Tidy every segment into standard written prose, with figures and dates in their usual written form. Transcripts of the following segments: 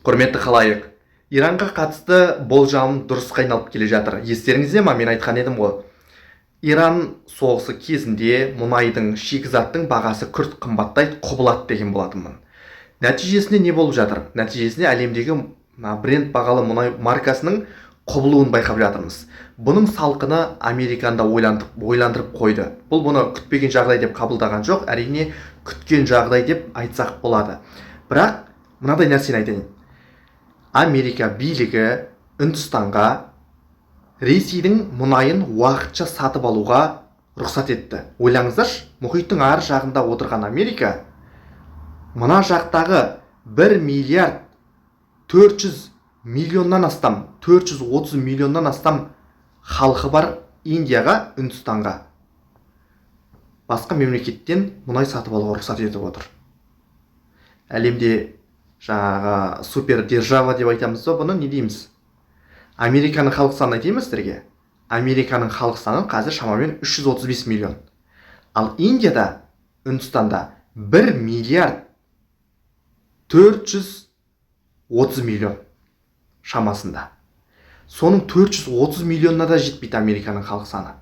Құрметті халайық, Иранға қатысты болжам дұрысқа айналып келе жатыр. Естеріңізде ма, мен айтқан едім ғой. Иран соғысы кезінде мұнайдың, шикізаттың бағасы күрт қымбаттайды, құбылады деген болатынмын. Нәтижесінде не болып жатыр? Нәтижесінде әлемдегі бренд бағалы мұнай маркасының құбылуын байқап жатырмыз. Бұның салқыны Американда ойландырып қойды. Бұл бұны күтпеген жағдай деп қабылдаған жоқ, әрине күткен жағдай деп айтсақ болады. Бірақ мынадай нәрсені айтайын. Америка билігі Үндістанға Ресейдің мұнайын уақытша сатып алуға рұқсат етті. Ойлаңыздаршы, мұхиттың ар жағында отырған Америка мына жақтағы 1 миллиард 400 миллионнан астам, 430 миллионнан астам халқы бар Индияға, Үндістанға басқа мемлекеттен мұнай сатып алуға рұқсат етіп отыр. Әлемде жаңағы супер держава деп айтамыз ба, бұны не дейміз? Американың халық санын айтайын сіздерге. Американың халық саны қазір шамамен 335 миллион. Ал Индияда, Үндістанда 1 миллиард 430 миллион шамасында. Соның 430 миллионына да жетпейді Американың халық саны.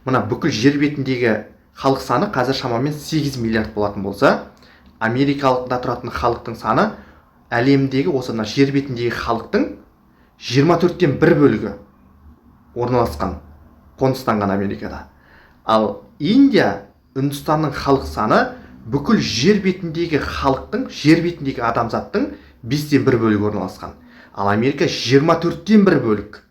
Мына бүкіл жер бетіндегі халық саны қазір шамамен 8 миллиард болатын болса, Америкалықта тұратын халықтың саны әлемдегі осы жер бетіндегі халықтың 24-тен 1 бөлігі орналасқан, қоныстанған Америкада. Ал Индия, Үндістанның халық саны бүкіл жер бетіндегі халықтың, жер бетіндегі адамзаттың 5-тен 1 бөлігі орналасқан. Ал Америка 24-тен 1 бөлік.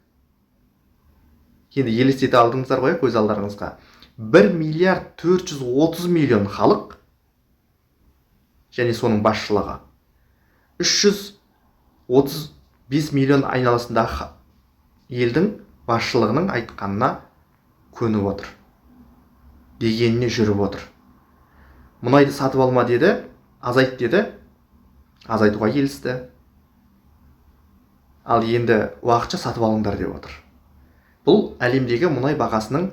Енді елестете алдыңыздар ғой көз алдарыңызға. 1 миллиард 430 миллион халық және соның басшылығы 335 миллион айналасындағы елдің басшылығының айтқанына көніп отыр, дегеніне жүріп отыр. Мұнайды сатып алма деді, азайт деді, азайтуға келісті. Ал енді уақытша сатып алыңдар деп отыр. Бұл әлемдегі мұнай бағасының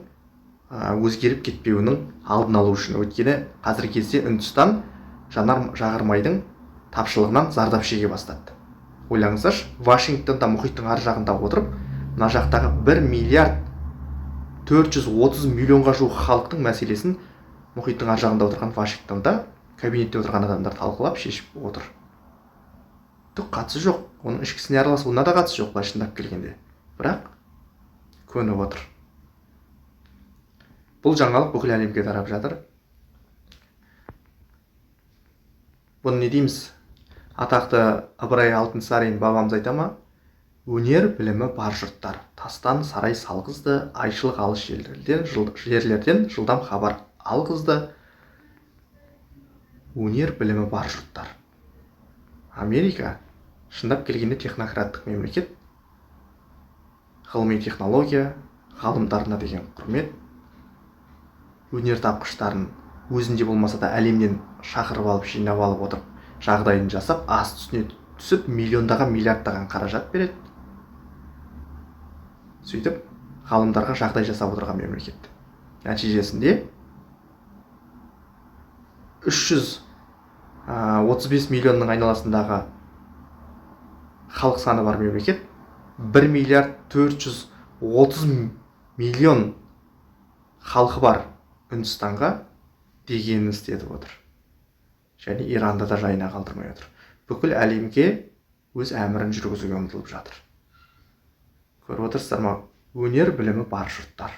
өзгеріп кетпеуінің алдын алу үшін. Өйткені қазіргі кезде Үндістан жағармайдың тапшылығынан зардап шеге бастады. Ойлаңыздаршы, Вашингтонда мұхиттың ар жағында отырып, мына жақтағы 1 миллиард 430 миллионға жуық халықтың мәселесін мұхиттың ар жағында отырған Вашингтонда кабинетте отырған адамдар талқылап шешіп отыр. Түк қатысы жоқ, оның ішкісіне араласуына да қатысы жоқ, былай шындап келгенде. Бірақ көніп отыр. Бұл жаңалық бүкіл әлемге тарап жатыр. Бұны не дейміз? Атақты Ыбырай Алтынсарин бабамыз айта ма? Өнер білімі бар жұрттар, тастан сарай салғызды, айшылық алыс жерлерден жылдам хабар алғызды. Өнер білімі бар жұрттар. Америка шындап келгенде технократтық мемлекет, ғылыми технология, ғалымдарына деген құрмет, өнер тапқыштарын өзінде болмаса да әлемнен шақырып алып, жинап алып отырып, жағдайын жасап, ас түсіне түсіп, миллиондаған, миллиардтаған қаражат береді. Сөйтіп, ғалымдарға жағдай жасап отырған мемлекет. Нәтижесінде 335 миллионның айналасындағы халық саны бар мемлекет 1 миллиард 430 миллион халқы бар Үндістанға дегенін істетіп отыр. Және Иранды да жайына қалдырмай отыр. Бүкіл әлемге өз әмірін жүргізуге ұмтылып жатыр. Көріп отырсыздар ма? Өнер білімі бар жұрттар.